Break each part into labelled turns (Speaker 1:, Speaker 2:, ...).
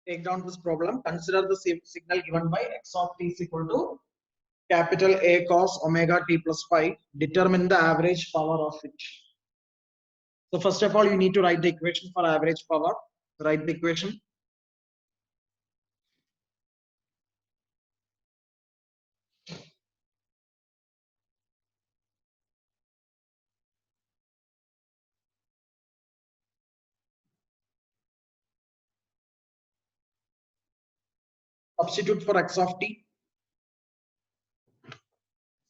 Speaker 1: take down this problem. Consider the signal given by x of t is equal to capital A cos omega t plus phi. Determine the average power of it. So first of all, you need to write the equation for average power. Write the equation. Substitute for x of t.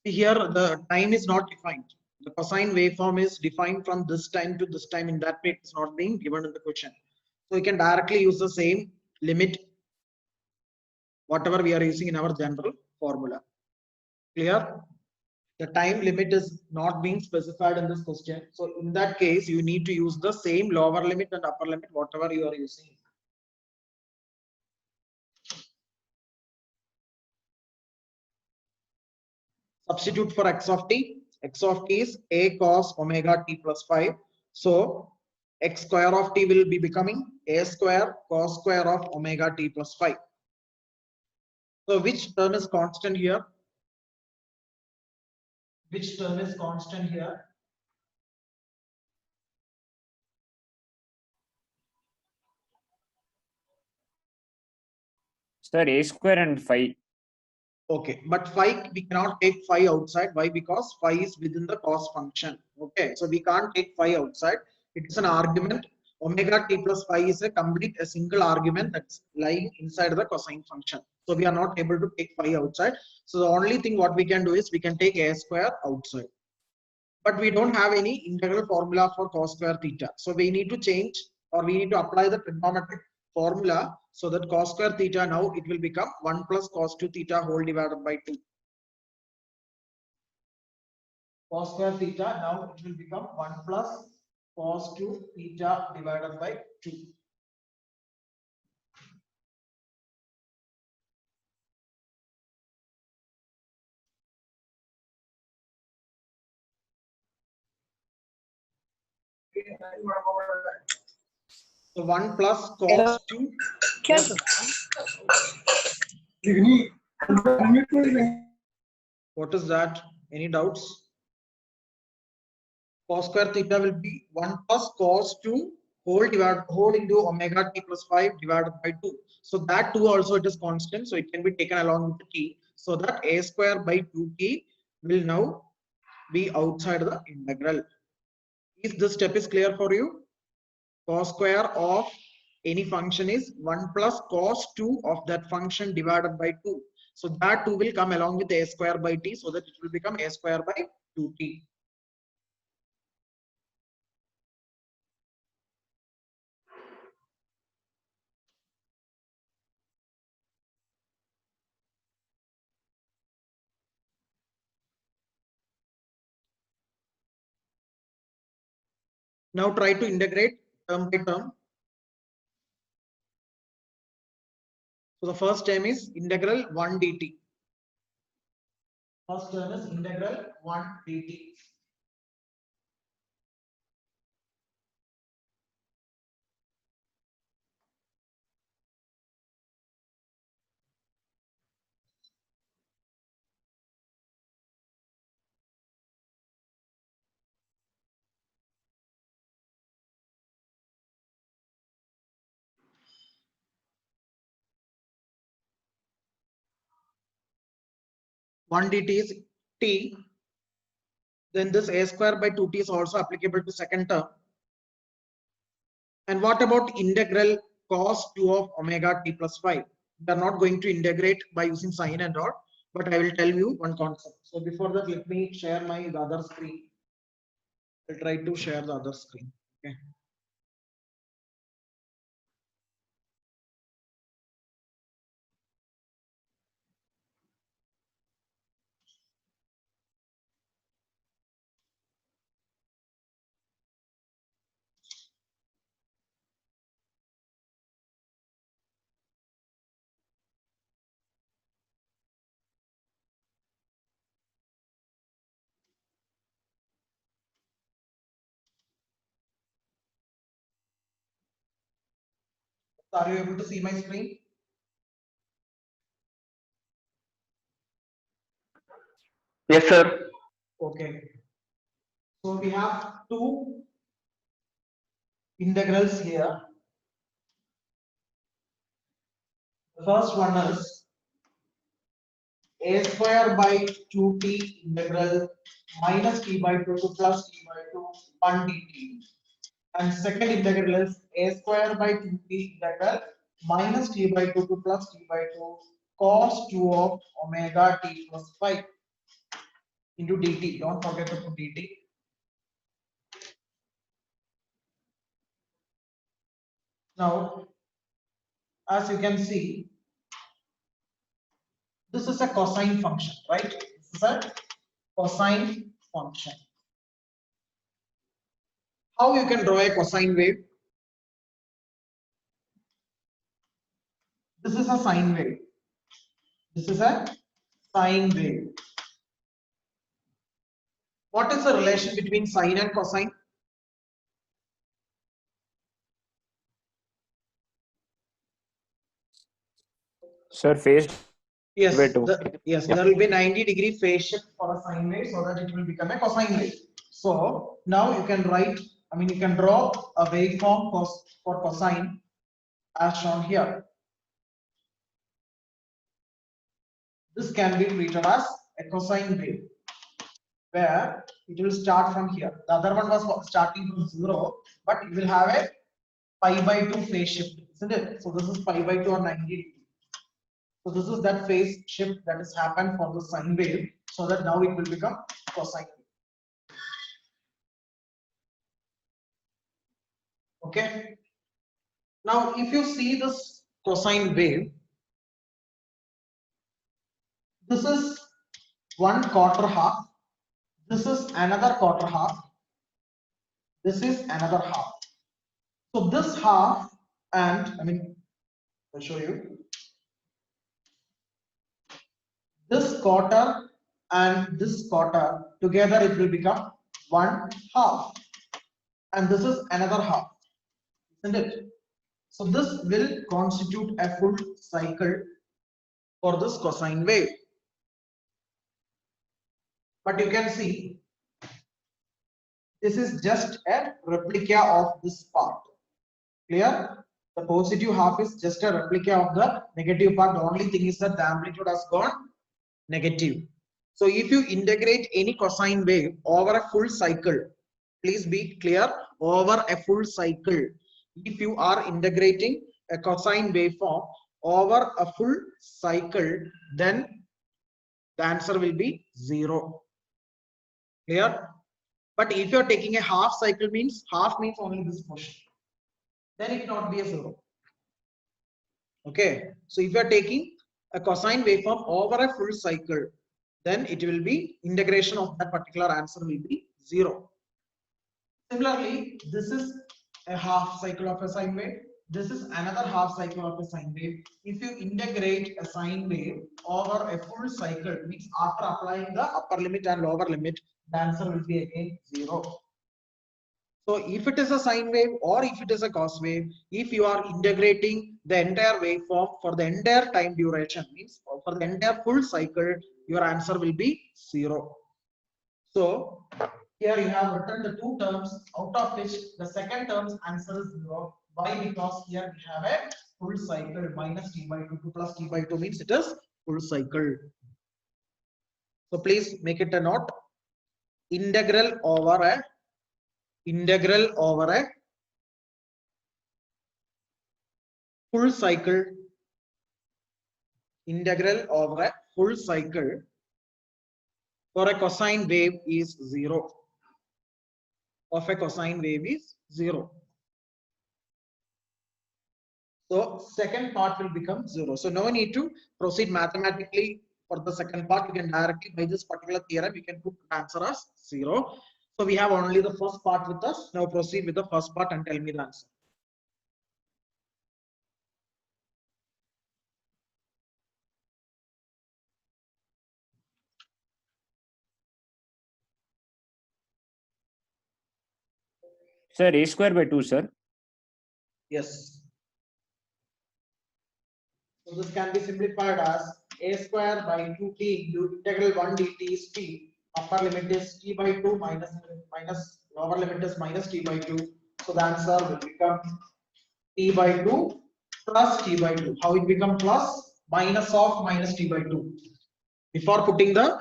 Speaker 1: Here the time is not defined. The cosine waveform is defined from this time to this time. In that way, it's not being given in the question. So we can directly use the same limit, whatever we are using in our general formula. Clear? The time limit is not being specified in this question. So in that case, you need to use the same lower limit and upper limit, whatever you are using. Substitute for x of t. X of t is a cos omega t plus 5. So x square of t will be becoming a square cos square of omega t plus 5. So which term is constant here? Which term is constant here?
Speaker 2: Sir, a square and 5.
Speaker 1: Okay, but phi, we cannot take phi outside. Why? Because phi is within the cos function. Okay, so we can't take phi outside. It is an argument. Omega t plus phi is a single argument that's lying inside the cosine function. So we are not able to take phi outside. So the only thing what we can do is we can take a square outside. But we don't have any integral formula for cos square theta. So we need to change, or we need to apply the trigonometric formula, so that cos square theta now it will become 1 plus cos 2 theta whole divided by 2. Cos square theta now it will become 1 plus cos 2 theta divided by 2. So 1 plus cos 2. What is that? Any doubts? Cos square theta will be 1 plus cos 2 whole into omega t plus 5 divided by 2. So that 2 also it is constant. So it can be taken along with the t. So that a square by 2t will now be outside the integral. Is this step is clear for you? Cos square of any function is 1 plus cos 2 of that function divided by 2. So that 2 will come along with a square by t, so that it will become a square by 2t. Now try to integrate term by term. So the first term is integral 1 dt. First term is integral 1 dt. One dt is t. Then this a square by 2t is also applicable to second term. And what about integral cos 2 of omega t plus 5? We are not going to integrate by using sine and all, but I will tell you one concept. So before that, let me share my other screen. I'll try to share the other screen. Okay. So are you able to see my screen?
Speaker 3: Yes, sir.
Speaker 1: Okay. So we have two integrals here. The first one is a square by 2t integral minus t by 2 to plus t by 2 1 dt. And second integral is a square by 2t integral minus t by 2 to plus t by 2 cos 2 of omega t plus 5 into dt. Don't forget to put dt. Now, as you can see, this is a cosine function, right? This is a cosine function. How you can draw a cosine wave? This is a sine wave. This is a sine wave. What is the relation between sine and cosine?
Speaker 2: Sir, phase
Speaker 1: Yes,
Speaker 2: by 2.
Speaker 1: yes, there will be 90-degree phase shift for a sine wave so that it will become a cosine wave. So now you can write, you can draw a waveform for cosine as shown here. This can be treated as a cosine wave where it will start from here. The other one was starting from 0, but it will have a pi by 2 phase shift, isn't it? So this is pi by 2 or 90 degree. So this is that phase shift that has happened for the sine wave, so that now it will become cosine wave. Okay. Now, if you see this cosine wave, this is one quarter half, this is another quarter half, this is another half. So this half, and I'll show you. This quarter and this quarter together it will become one half, and this is another half, isn't it? So this will constitute a full cycle for this cosine wave. But you can see this is just a replica of this part. Clear? The positive half is just a replica of the negative part. The only thing is that the amplitude has gone negative. So if you integrate any cosine wave over a full cycle, please be clear, over a full cycle, if you are integrating a cosine waveform over a full cycle, then the answer will be 0. Clear? But if you are taking a half cycle, means half means only this portion, then it cannot be a 0. Okay, so if you are taking a cosine waveform over a full cycle, then it will be integration of that particular answer will be 0. Similarly, this is a half cycle of a sine wave. This is another half cycle of a sine wave. If you integrate a sine wave over a full cycle, means after applying the upper limit and lower limit, the answer will be again 0. So if it is a sine wave or if it is a cos wave, if you are integrating the entire waveform for the entire time duration, means for the entire full cycle, your answer will be 0. So here you have written the two terms, out of which the second term's answer is 0. Why? Because here we have a full cycle, minus t by 2 to plus t by 2 means it is full cycle. So please make it a note. Integral over a full cycle, integral over a full cycle for a cosine wave is 0. Of a cosine wave is 0. So second part will become 0. So no need to proceed mathematically for the second part. You can directly, by this particular theorem, you can put answer as 0. So we have only the first part with us. Now proceed with the first part and tell me the answer.
Speaker 2: Sir, a square by 2, sir.
Speaker 1: Yes. So this can be simplified as a square by 2t into integral 1 dt is t. Upper limit is t by 2 minus lower limit is minus t by 2. So the answer will become t by 2 plus t by 2. How it become plus? Minus of minus t by 2. Before putting the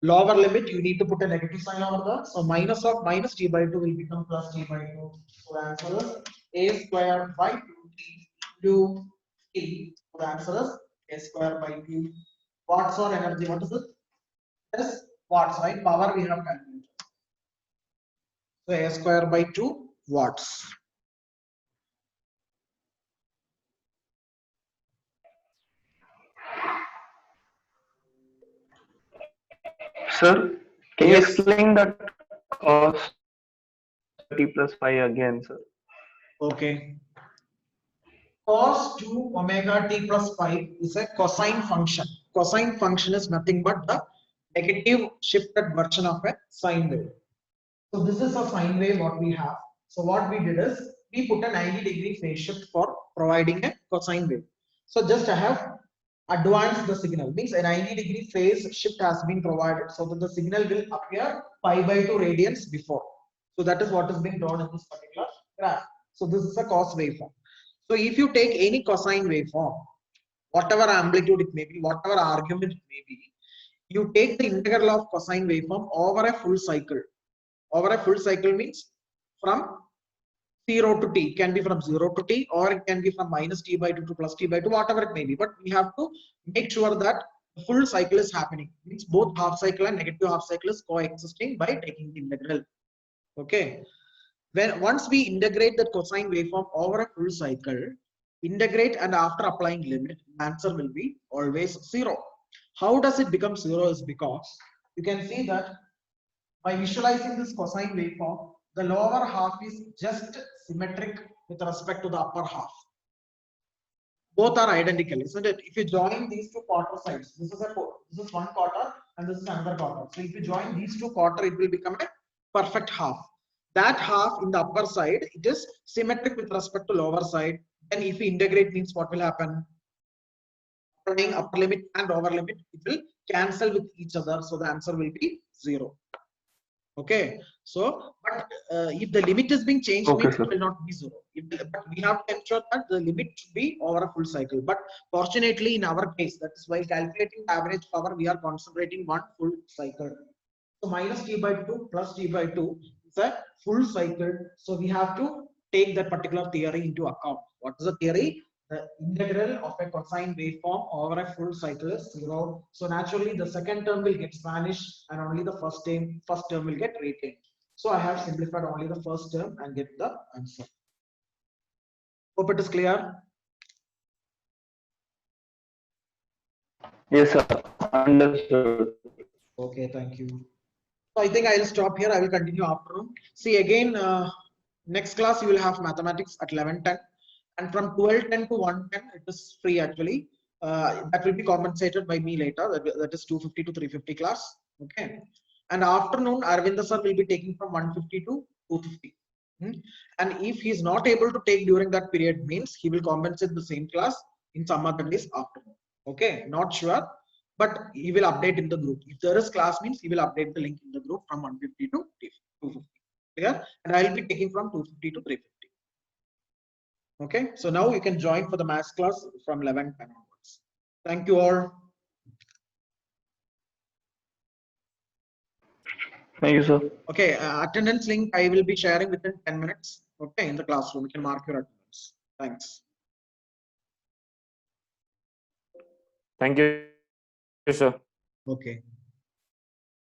Speaker 1: lower limit, you need to put a negative sign over there. So minus of minus t by 2 will become plus t by 2. So the answer is a square by 2t into t. So the answer is a square by 2. Watts or energy? What is it? Yes, watts, right? Power we have calculated. So a square by 2 watts.
Speaker 3: Sir, can you
Speaker 1: Yes.
Speaker 3: explain that cos t plus phi again, sir?
Speaker 1: Okay. Cos 2 omega t plus phi is a cosine function. Cosine function is nothing but the negative shifted version of a sine wave. So this is a sine wave what we have. So what we did is we put a 90-degree phase shift for providing a cosine wave. So just I have advanced the signal, means a 90-degree phase shift has been provided so that the signal will appear pi by 2 radians before. So that is what has been drawn in this particular graph. So this is a cos waveform. So if you take any cosine waveform, whatever amplitude it may be, whatever argument it may be, you take the integral of cosine waveform over a full cycle. Over a full cycle means from 0 to t. It can be from 0 to t, or it can be from minus t by 2 to plus t by 2, whatever it may be. But we have to make sure that the full cycle is happening. Means both half cycle and negative half cycle is coexisting by taking the integral. Okay. Once we integrate the cosine waveform over a full cycle, integrate and after applying limit, the answer will be always 0. How does it become 0 is because you can see that by visualizing this cosine waveform, the lower half is just symmetric with respect to the upper half. Both are identical, isn't it? If you join these two quarter sides, this is one quarter and this is another quarter. So if you join these two quarter, it will become a perfect half. That half in the upper side, it is symmetric with respect to lower side. Then if we integrate, means what will happen? Upper limit and lower limit, it will cancel with each other. So the answer will be 0. Okay, so but if the limit is being changed,
Speaker 3: Okay,
Speaker 1: means
Speaker 3: sir.
Speaker 1: it will not be 0. But we have to ensure that the limit should be over a full cycle. But fortunately, in our case, that is why calculating the average power, we are concentrating one full cycle. So minus t by 2 plus t by 2 is a full cycle. So we have to take that particular theory into account. What is the theory? The integral of a cosine waveform over a full cycle is 0. So naturally, the second term will get vanished and only the first term will get retained. So I have simplified only the first term and get the answer. Hope it is clear.
Speaker 3: Yes, sir. Understood.
Speaker 1: Okay, thank you. So I think I will stop here. I will continue afternoon. See again, next class you will have mathematics at 11:10, and from 12:10 to 1:10 it is free actually. That will be compensated by me later. That is 250 to 350 class. Okay, and afternoon Arvind sir will be taking from 150 to 250. And if he is not able to take during that period, means he will compensate the same class in some other days afternoon. Okay, not sure, but he will update in the group. If there is class, means he will update the link in the group from 150 to 250. Clear? And I will be taking from 250 to 350. Okay, so now you can join for the maths class from 11:10 onwards. Thank you all.
Speaker 3: Thank you, sir.
Speaker 1: Okay, attendance link I will be sharing within 10 minutes. Okay, in the classroom, you can mark your attendance. Thanks.
Speaker 2: Thank you, sir.
Speaker 1: Okay.